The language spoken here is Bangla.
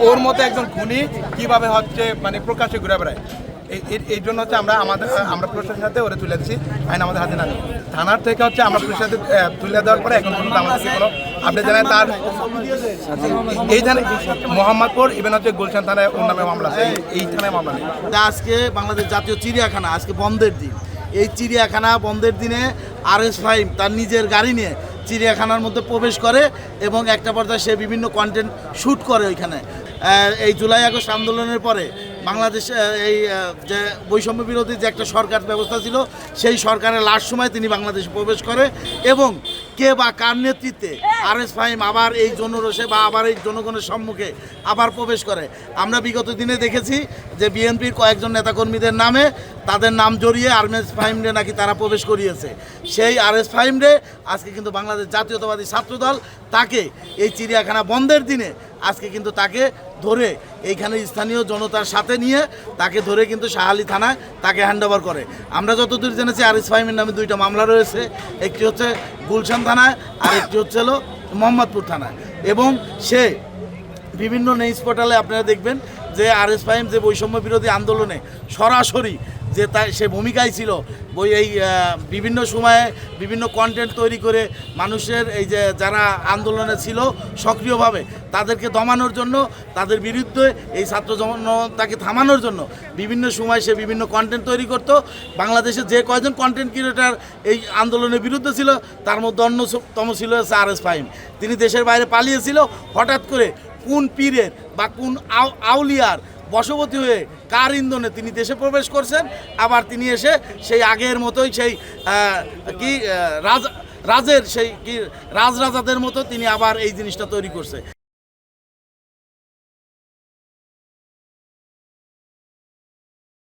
ওর মতো একজন খুনি কিভাবে হচ্ছে মানে প্রকাশ্যে ঘুরে বেড়ায়। এই জন্য হচ্ছে আমরা প্রশাসনের সাথে ওরা তুলে দিচ্ছি, আইন আমাদের হাতে না নিই। থানার থেকে হচ্ছে আমরা পুলিশের সাথে তুলে দেওয়ার পরে এখন পর্যন্ত আমাদের কোনো আপনি জানেন তার এই থানায় মোহাম্মদপুর ইভেন হচ্ছে গুলশান থানায় ওর নামে মামলা আছে, এই থানায় মামলা নেই। আজকে বাংলাদেশ জাতীয় চিড়িয়াখানা আজকে বন্ধের দিন। এই চিড়িয়াখানা বন্ধের দিনে RS ফাহিম তার নিজের গাড়ি নিয়ে চিড়িয়াখানার মধ্যে প্রবেশ করে এবং একটা পর্যায়ে সে বিভিন্ন কন্টেন্ট শ্যুট করে ওইখানে। এই জুলাই আগস্ট আন্দোলনের পরে বাংলাদেশ এই যে বৈষম্য বিরোধী যে একটা সরকার ব্যবস্থা ছিল, সেই সরকারের লাস্ট সময় তিনি বাংলাদেশে প্রবেশ করে এবং কে বা কার নেতৃত্বে RS ফাহিম আবার এই জনরোষে বা আবার এই জনগণের সম্মুখে আবার প্রবেশ করে। আমরা বিগত দিনে দেখেছি যে বিএনপির কয়েকজন নেতাকর্মীদের নামে তাদের নাম জড়িয়ে RS ফাহিমরে নাকি তারা প্রবেশ করিয়েছে। সেই RS ফাহিমরে আজকে কিন্তু বাংলাদেশ জাতীয়তাবাদী ছাত্রদল তাকে এই চিড়িয়াখানা বন্ধের দিনে আজকে কিন্তু তাকে ধরে এইখানে স্থানীয় জনতার সাথে নিয়ে তাকে ধরে কিন্তু শাহালি থানায় তাকে হ্যান্ডওভার করে। আমরা যতদূর জেনেছি RS ফাহিমের নামে 2টা মামলা রয়েছে, একটি হচ্ছে গুলশান থানায় আর একটি হচ্ছে হলো মোহাম্মদপুর থানায়। এবং সে বিভিন্ন নিউজ পোর্টালে আপনারা দেখবেন যে RS ফাহিম যে বৈষম্য বিরোধী আন্দোলনে সরাসরি যে সে ভূমিকায় ছিল, এই বিভিন্ন সময়ে বিভিন্ন কন্টেন্ট তৈরি করে মানুষের এই যে যারা আন্দোলনে ছিল সক্রিয়ভাবে তাদেরকে দমানোর জন্য, তাদের বিরুদ্ধে এই ছাত্র জনতাকে থামানোর জন্য বিভিন্ন সময় সে বিভিন্ন কন্টেন্ট তৈরি করত। বাংলাদেশে যে কয়জন কন্টেন্ট ক্রিয়েটার এই আন্দোলনের বিরুদ্ধে ছিল তার মধ্যে অন্যতম ছিল RS ফাহিম। তিনি দেশের বাইরে পালিয়েছিল, হঠাৎ করে কোন পীরের বা কোন আউলিয়ার বশবর্তী হয়ে কার ইন্ধনে তিনি দেশে প্রবেশ করছেন, আবার তিনি এসে সেই আগের মতোই সেই রাজের সেই রাজরাজাদের মতো তিনি আবার এই জিনিসটা তৈরি করছে।